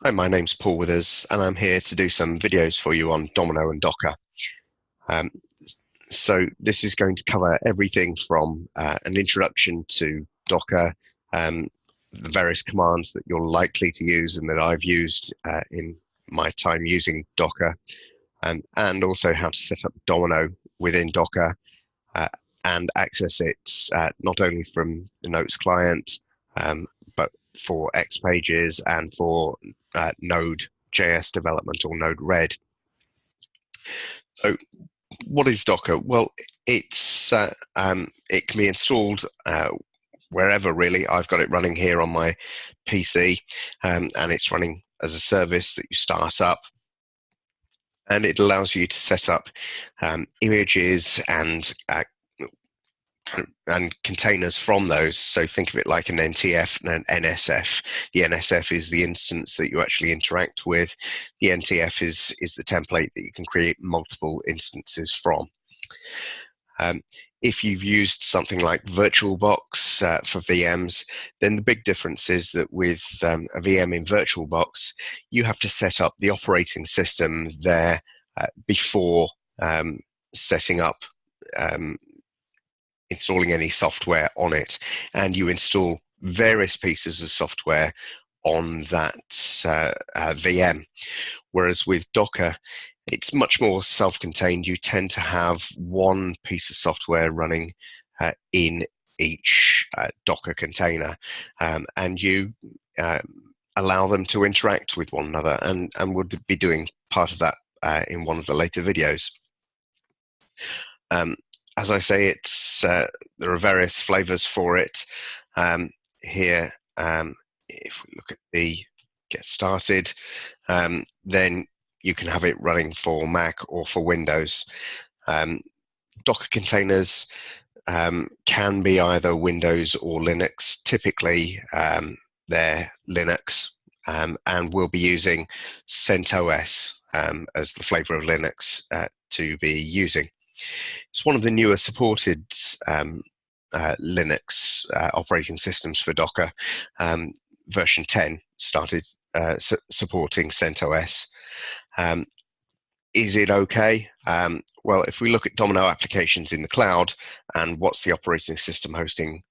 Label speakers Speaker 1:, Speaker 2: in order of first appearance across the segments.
Speaker 1: Hi, my name's Paul Withers, and I'm here to do some videos for you on Domino and Docker. Um, so this is going to cover everything from an introduction to Docker, the various commands that you're likely to use and that I've used in my time using Docker, and also how to set up Domino within Docker uh, and access it not only from the Notes client, but for X pages and for Node.js development or Node-RED. So what is Docker? Well, it can be installed wherever really. I've got it running here on my PC, and it's running as a service that you start up, and it allows you to set up images and containers from those. So think of it like an NTF and an NSF. The NSF is the instance that you actually interact with. The NTF is the template that you can create multiple instances from. If you've used something like VirtualBox for VMs, then the big difference is that with a VM in VirtualBox, you have to set up the operating system there before setting up installing any software on it, and you install various pieces of software on that VM. Whereas with Docker, it's much more self-contained. You tend to have one piece of software running in each Docker container, and you allow them to interact with one another, and we'll be doing part of that in one of the later videos. As I say, there are various flavors for it. Here, if we look at the get started, then you can have it running for Mac or for Windows. Docker containers can be either Windows or Linux. Typically, they're Linux, and we'll be using CentOS as the flavor of Linux to be using. It's one of the newer supported Linux operating systems for Docker. Version 10 started supporting CentOS. Is it okay? Well, if we look at Domino applications in the cloud and what's the operating system hosting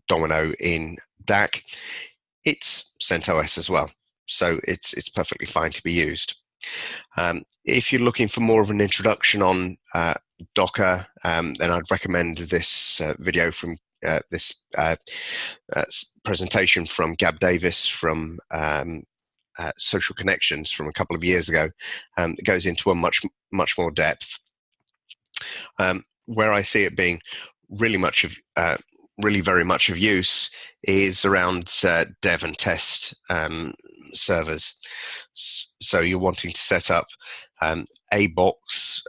Speaker 1: Domino in DAC, it's CentOS as well. So it's perfectly fine to be used. If you're looking for more of an introduction on Docker, then I'd recommend this video from this presentation from Gab Davis from Social Connections from a couple of years ago. It goes into a much more depth. Where I see it being really very much of use is around dev and test servers. So you're wanting to set up a box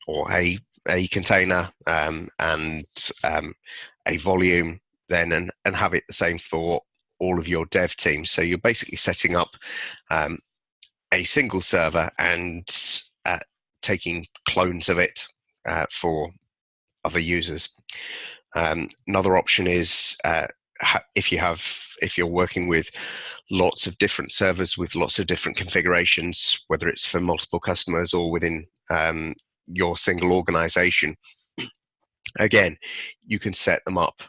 Speaker 1: or a container and a volume then and have it the same for all of your dev teams. So you're basically setting up a single server and taking clones of it for other users. Another option is if you're working with lots of different servers with lots of different configurations, whether it's for multiple customers or within your single organization, again, you can set them up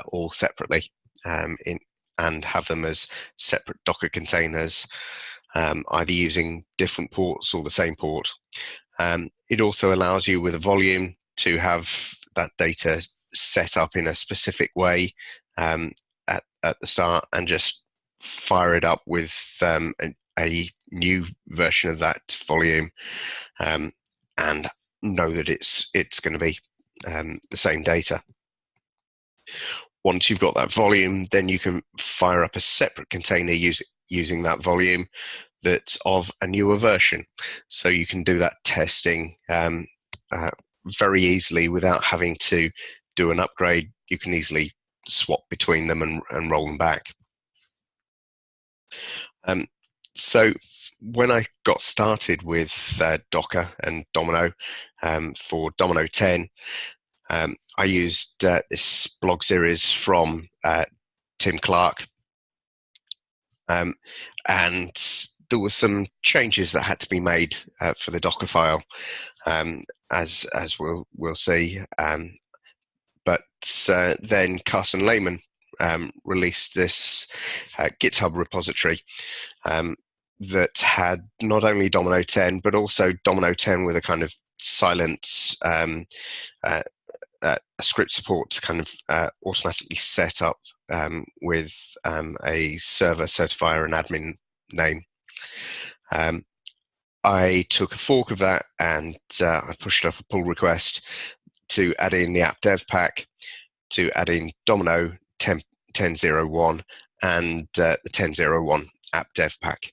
Speaker 1: all separately and have them as separate Docker containers, either using different ports or the same port. It also allows you with a volume to have that data set up in a specific way at the start and just fire it up with a new version of that volume and know that it's going to be the same data. Once you've got that volume, then you can fire up a separate container using that volume that's of a newer version. So you can do that testing very easily without having to do an upgrade. You can easily swap between them and roll them back. So when I got started with Docker and Domino for Domino 10, I used this blog series from Tim Clark, and there were some changes that had to be made for the Docker file, as we'll see. But then Carson Lehman released this GitHub repository that had not only Domino 10, but also Domino 10 with a kind of silent a script support to kind of automatically set up with a server certifier and admin name. I took a fork of that and I pushed up a pull request to add in the app dev pack, to add in Domino 10.01 and the 10.01 app dev pack.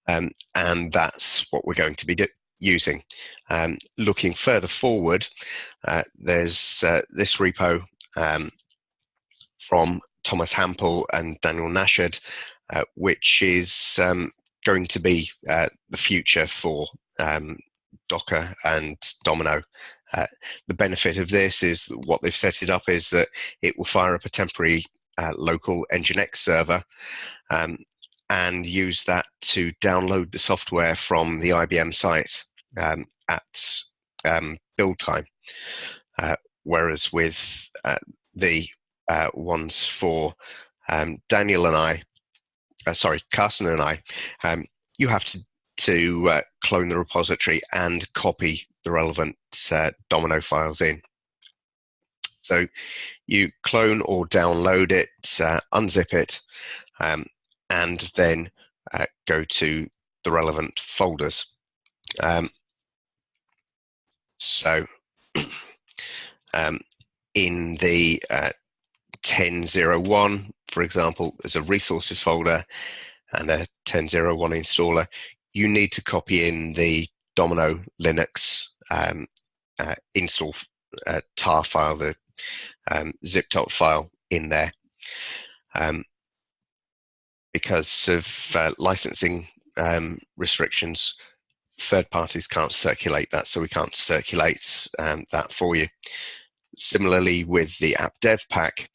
Speaker 1: And that's what we're going to be using. Looking further forward, there's this repo from Thomas Hampel and Daniel Nashad, which is going to be the future for Docker and Domino. The benefit of this is that what they've set it up is that it will fire up a temporary local Nginx server and use that to download the software from the IBM site at build time. Whereas with the ones for Daniel and I, Carson and I, you have to clone the repository and copy the relevant Domino files in. So you clone or download it, unzip it, and then go to the relevant folders. So in the 10.01, for example, there's a resources folder and a 10.01 installer. You need to copy in the Domino Linux install tar file, the zip-top file in there. Because of licensing restrictions, third parties can't circulate that, so we can't circulate that for you. Similarly, with the app dev pack,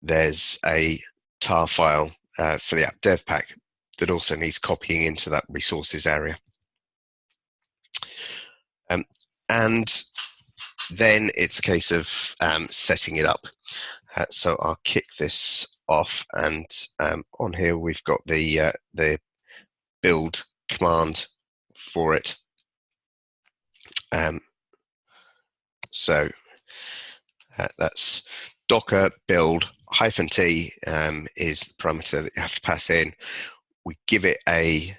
Speaker 1: there's a tar file for the app dev pack that also needs copying into that resources area. And then it's a case of setting it up. So I'll kick this off, and on here we've got the build command for it. So that's docker build -t is the parameter that you have to pass in. We give it a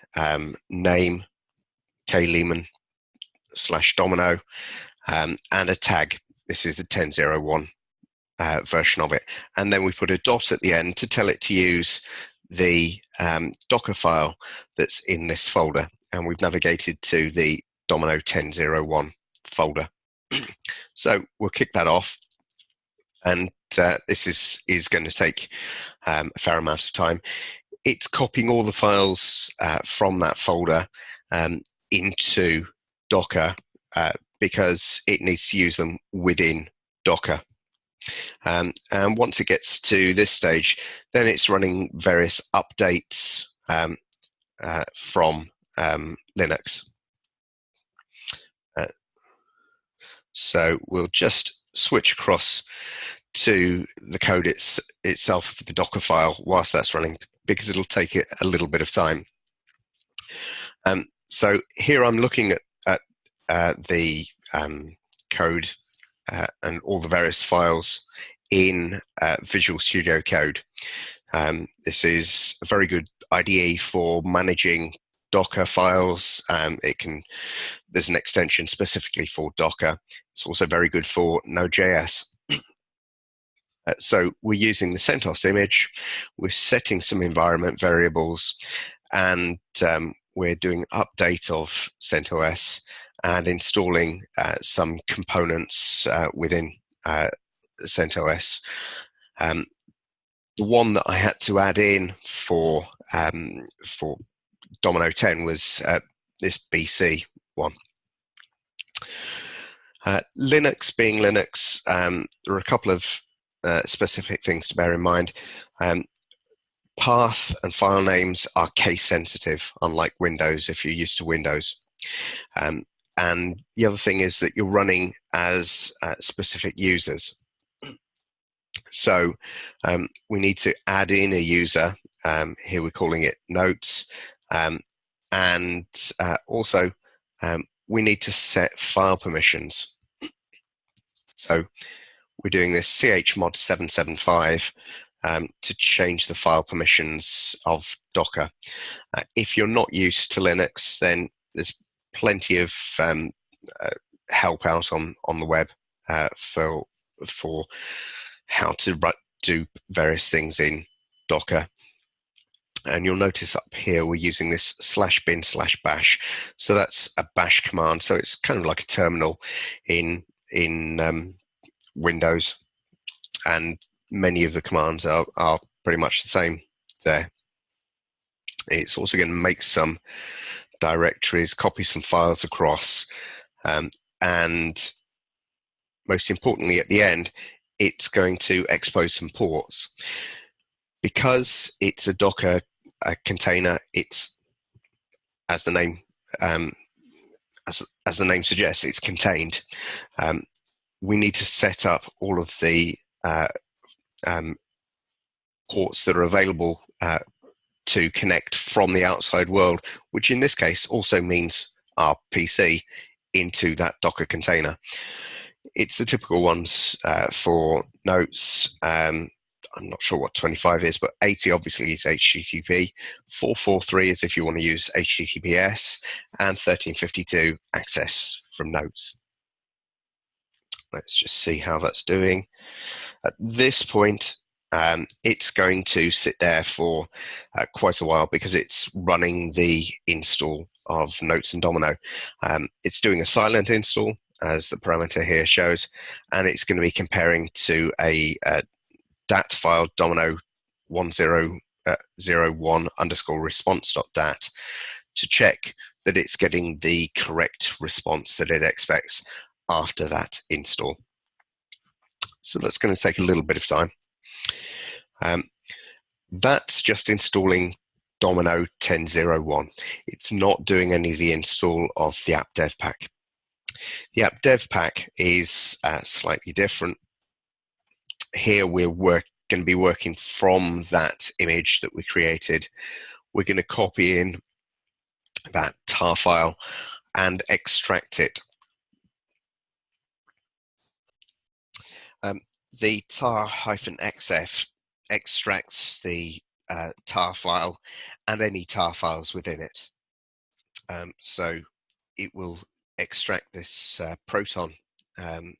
Speaker 1: name, klehman/domino, and a tag. This is the 10.01 version of it. And then we put a dot at the end to tell it to use the Docker file that's in this folder. And we've navigated to the Domino 10.01 folder. So we'll kick that off. And this is going to take a fair amount of time. It's copying all the files from that folder into Docker because it needs to use them within Docker. And once it gets to this stage, then it's running various updates from Linux. So we'll just switch across to the code itself for the Docker file whilst that's running, because it'll take it a little bit of time. So here I'm looking at the code and all the various files in Visual Studio Code. This is a very good IDE for managing Docker files. There's an extension specifically for Docker. It's also very good for Node.js. So we're using the CentOS image, we're setting some environment variables, and we're doing an update of CentOS and installing some components within CentOS. The one that I had to add in for Domino 10 was this BC one. Linux being Linux, there are a couple of specific things to bear in mind. path and file names are case sensitive, unlike Windows if you're used to Windows. And the other thing is that you're running as specific users. So we need to add in a user. Here we're calling it notes. And also we need to set file permissions. So we're doing this chmod 775 to change the file permissions of Docker. If you're not used to Linux, then there's plenty of help out on the web for how to do various things in Docker. And you'll notice up here we're using this /bin/bash. So that's a bash command. So it's kind of like a terminal in Windows, and many of the commands are pretty much the same there. It's also going to make some directories, copy some files across, and most importantly at the end, it's going to expose some ports. Because it's a Docker container, it's, as the name as the name suggests, it's contained. We need to set up all of the ports that are available to connect from the outside world, which in this case also means our PC, into that Docker container. It's the typical ones for notes. I'm not sure what 25 is, but 80 obviously is HTTP. 443 is if you want to use HTTPS, and 1352 access from notes. Let's just see how that's doing. At this point, it's going to sit there for quite a while because it's running the install of Notes and Domino. It's doing a silent install, as the parameter here shows, and it's going to be comparing to a dat file, domino 1001 underscore response.dat, to check that it's getting the correct response that it expects after that install. So that's going to take a little bit of time. That's just installing Domino 10.01. It's not doing any of the install of the app dev pack. The app dev pack is slightly different. Here we're going to be working from that image that we created. We're going to copy in that tar file and extract it. The tar-xf extracts the tar file and any tar files within it. So it will extract this Proton and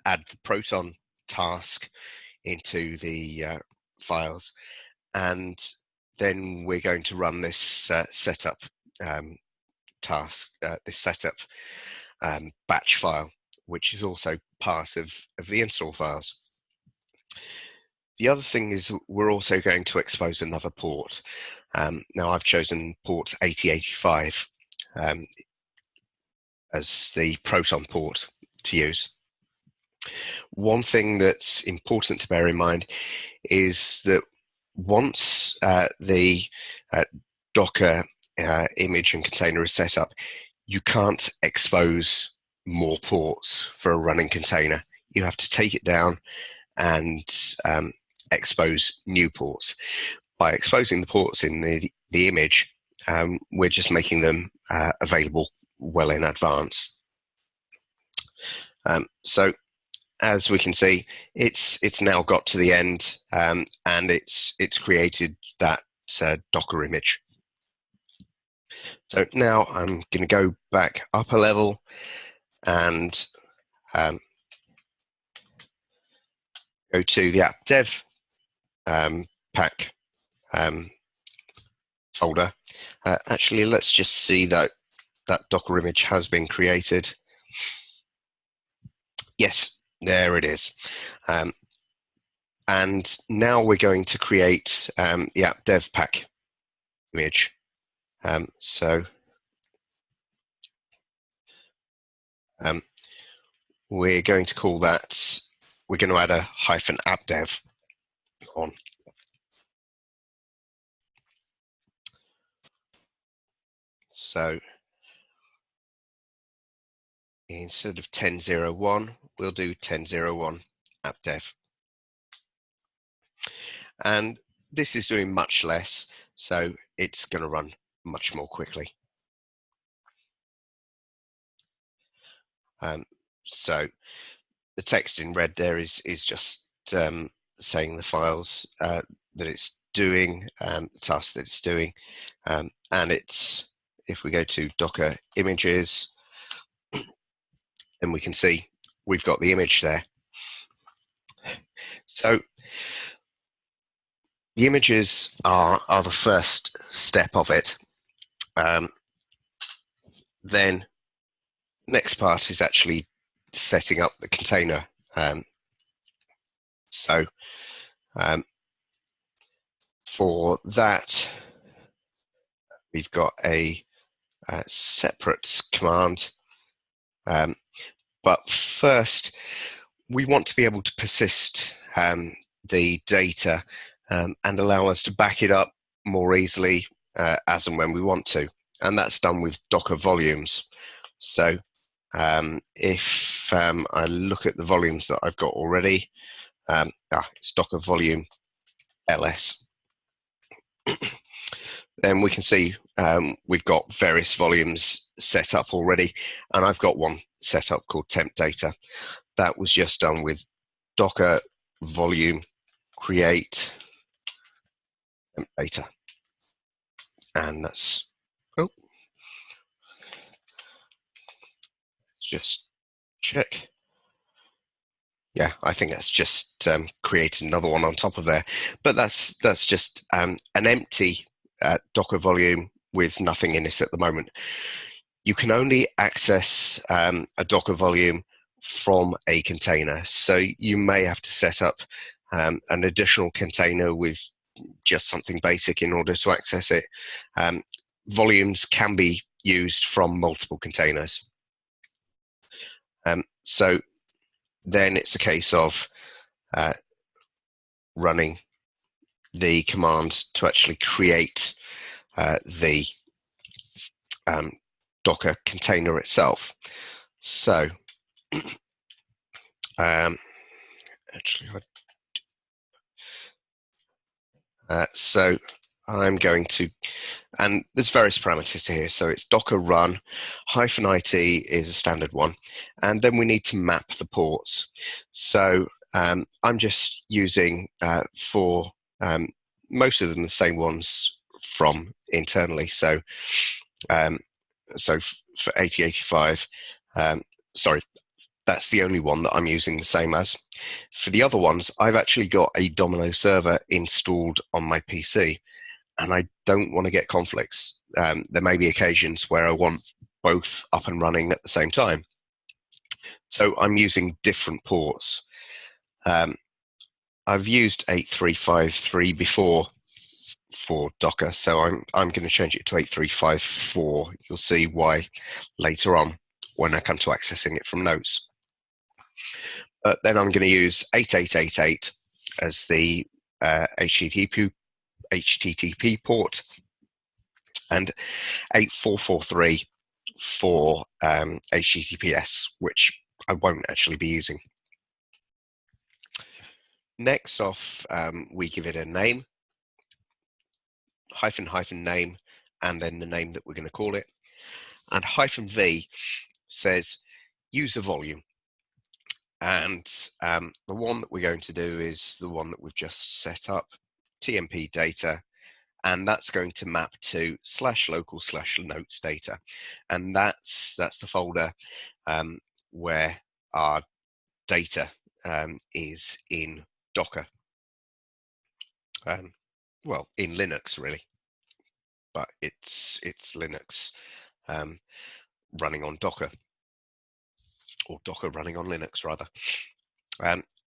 Speaker 1: add the Proton task into the files, and then we're going to run this setup task, this setup batch file, which is also part of the install files. The other thing is we're also going to expose another port. Now I've chosen port 8085 as the Proton port to use. One thing that's important to bear in mind is that once the Docker image and container is set up, you can't expose more ports for a running container. You have to take it down and expose new ports. By exposing the ports in the image, we're just making them available well in advance. So as we can see, it's now got to the end, and it's created that Docker image. So now I'm going to go back up a level and go to the app dev pack folder. Actually, let's just see that Docker image has been created. Yes, there it is. And now we're going to create the app dev pack image. So we're going to call that, we're going to add a -appdev on. So instead of 10.01, we'll do 10.01 app dev. And this is doing much less, so it's going to run much more quickly. So the text in red there is just saying the files that it's doing, the task that it's doing, and it's, if we go to Docker images, then we can see we've got the image there. So the images are the first step of it. Then next part is actually setting up the container. So for that, we've got a separate command. But first, we want to be able to persist the data and allow us to back it up more easily as and when we want to. And that's done with Docker volumes. So if I look at the volumes that I've got already, it's Docker volume ls. Then we can see we've got various volumes set up already, and I've got one set up called temp data. That was just done with Docker volume create temp data, and that's, oh, let's just check. Yeah, I think that's just created another one on top of there, but that's just an empty Docker volume with nothing in it at the moment. You can only access a Docker volume from a container, so you may have to set up an additional container with just something basic in order to access it. Volumes can be used from multiple containers. So then it's a case of running the command to actually create the Docker container itself. So actually, so I'm going to, and there's various parameters here. So it's Docker run -it is a standard one, and then we need to map the ports. So I'm just using for most of them the same ones from internally. So so for 8085, sorry, that's the only one that I'm using the same as. For the other ones, I've actually got a Domino server installed on my PC, and I don't want to get conflicts. There may be occasions where I want both up and running at the same time. So I'm using different ports. I've used 8353 before for Docker, so I'm going to change it to 8354. You'll see why later on when I come to accessing it from notes. But then I'm going to use 8888 as the HTTP port, and 8443 for HTTPS, which I won't actually be using. Next off, we give it a name, hyphen name, and then the name that we're going to call it. And -v says user volume. And the one that we're going to do is the one that we've just set up, TMP data, and that's going to map to /local/notes data, and that's the folder where our data is in Docker. Well, in Linux really, but it's Linux running on Docker, or Docker running on Linux rather.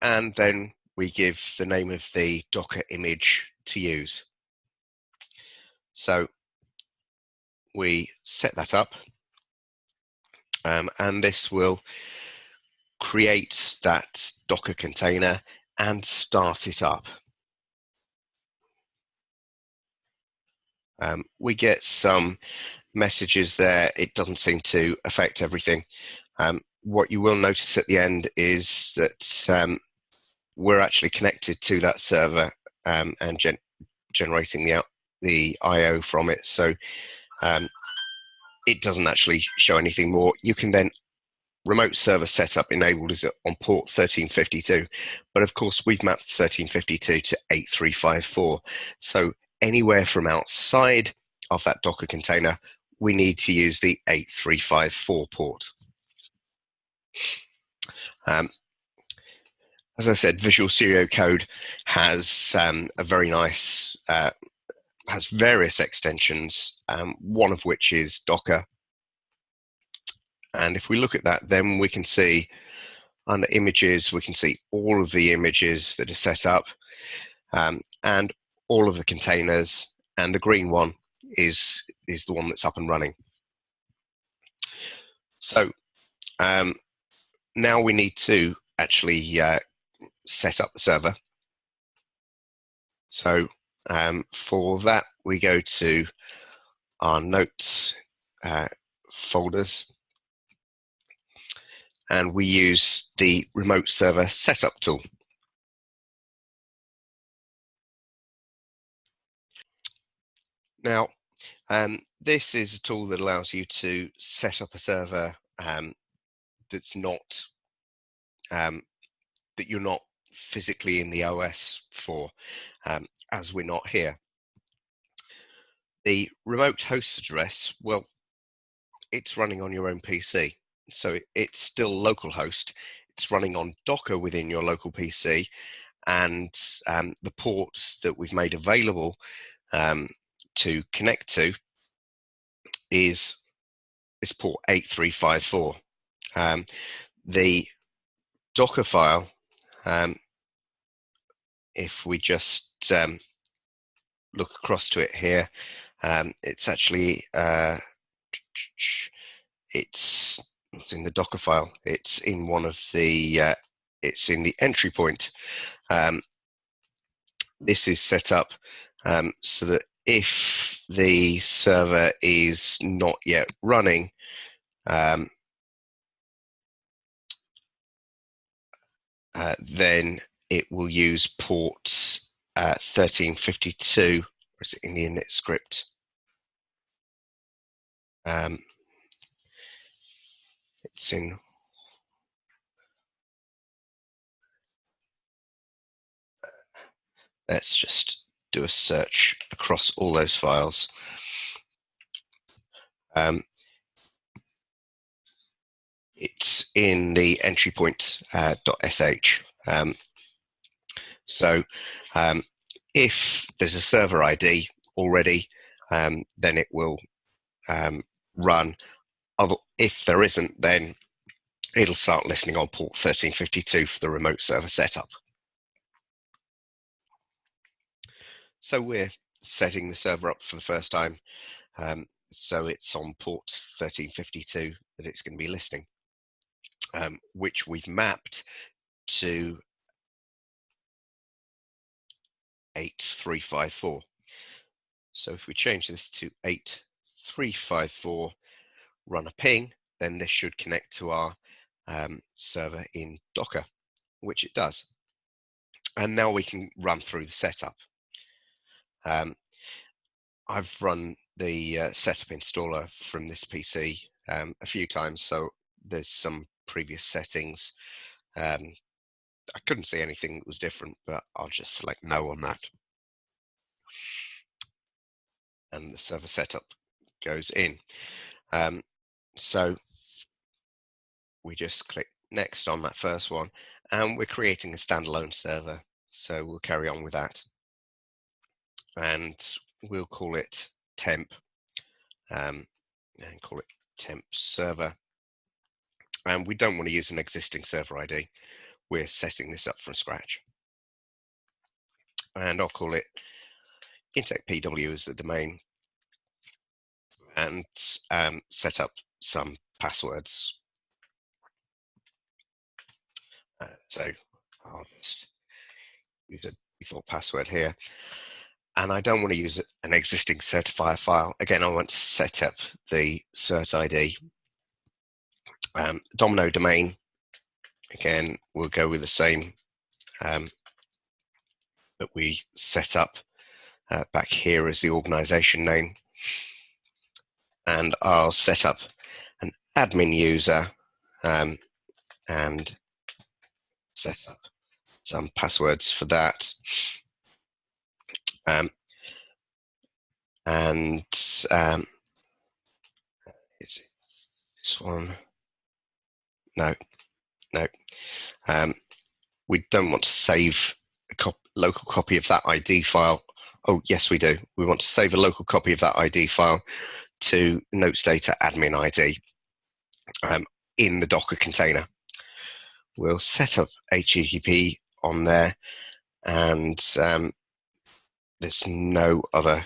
Speaker 1: And then we give the name of the Docker image to use. So we set that up, and this will create that Docker container and start it up. We get some messages there, it doesn't seem to affect everything. What you will notice at the end is that we're actually connected to that server and generating the I/O from it. So it doesn't actually show anything more. You can then remote server setup enabled is on port 1352, but of course we've mapped 1352 to 8354. So anywhere from outside of that Docker container, we need to use the 8354 port. As I said, Visual Studio Code has a very nice, has various extensions, one of which is Docker. And if we look at that, then we can see under images, we can see all of the images that are set up and all of the containers, and the green one is the one that's up and running. So now we need to actually set up the server. So for that, we go to our notes folders, and we use the remote server setup tool. Now, this is a tool that allows you to set up a server that's not that you're not physically in the OS for, as we're not here. The remote host address, well, it's running on your own PC, so it's still localhost. It's running on Docker within your local PC, and the ports that we've made available to connect to is port 8354. The Docker file, if we just look across to it here, it's actually it's in the Docker file. It's in one of the it's in the entry point. This is set up so that if the server is not yet running, then it will use ports 1352, or is it in the init script? It's in. Let's just do a search across all those files. It's in the entry point .sh. So if there's a server ID already, then it will run. If there isn't, then it'll start listening on port 1352 for the remote server setup. So we're setting the server up for the first time. So it's on port 1352 that it's going to be listening, which we've mapped to 8354. So if we change this to 8354, run a ping, then this should connect to our server in Docker, which it does. And now we can run through the setup. I've run the setup installer from this PC a few times, so there's some previous settings. I couldn't see anything that was different, but I'll just select no on that. And the server setup goes in. So we just click next on that first one, and we're creating a standalone server. So we'll carry on with that. And we'll call it temp, and call it temp server. And we don't want to use an existing server ID. We're setting this up from scratch. And I'll call it Intech PW as the domain, and set up some passwords. So I'll just use a default password here. and I don't want to use an existing certifier file. Again, I want to set up the cert ID. Domino domain, again, we'll go with the same that we set up back here as the organization name. And I'll set up an admin user and set up some passwords for that. Is it this one? No. We don't want to save a local copy of that ID file. Oh, yes, we do. We want to save a local copy of that ID file to notes data admin ID in the Docker container. We'll set up HTTP on there, and there's no other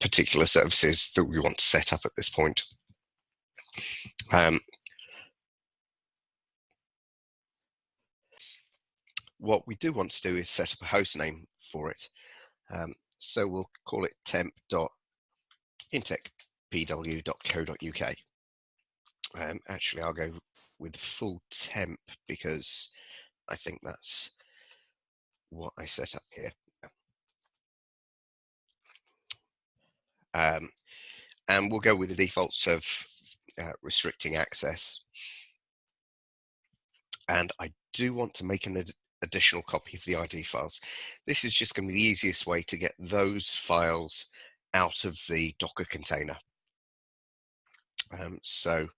Speaker 1: particular services that we want to set up at this point. What we do want to do is set up a host name for it. So we'll call it temp.intechpw.co.uk. Actually, I'll go with full temp because I think that's what I set up here. And we'll go with the defaults of restricting access. And I do want to make an additional copy of the ID files. This is just going to be the easiest way to get those files out of the Docker container. So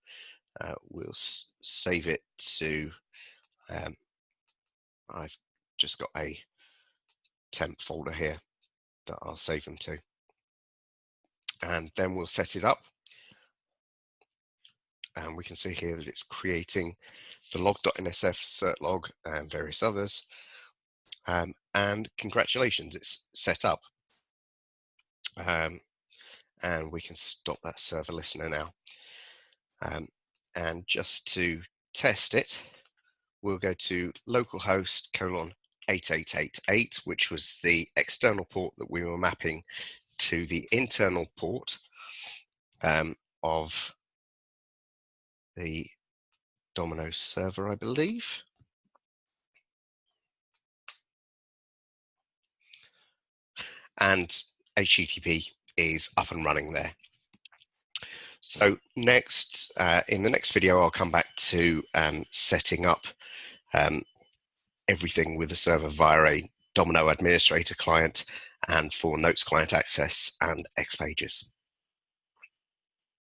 Speaker 1: we'll save it to, I've just got a temp folder here that I'll save them to. And then we'll set it up. And we can see here that it's creating the log.nsf, cert log, and various others. And congratulations, it's set up. And we can stop that server listener now. And just to test it, we'll go to localhost :8888, which was the external port that we were mapping to the internal port of the Domino server, I believe. And HTTP is up and running there. So next, in the next video, I'll come back to setting up everything with the server via a Domino administrator client and for Notes client access and X pages.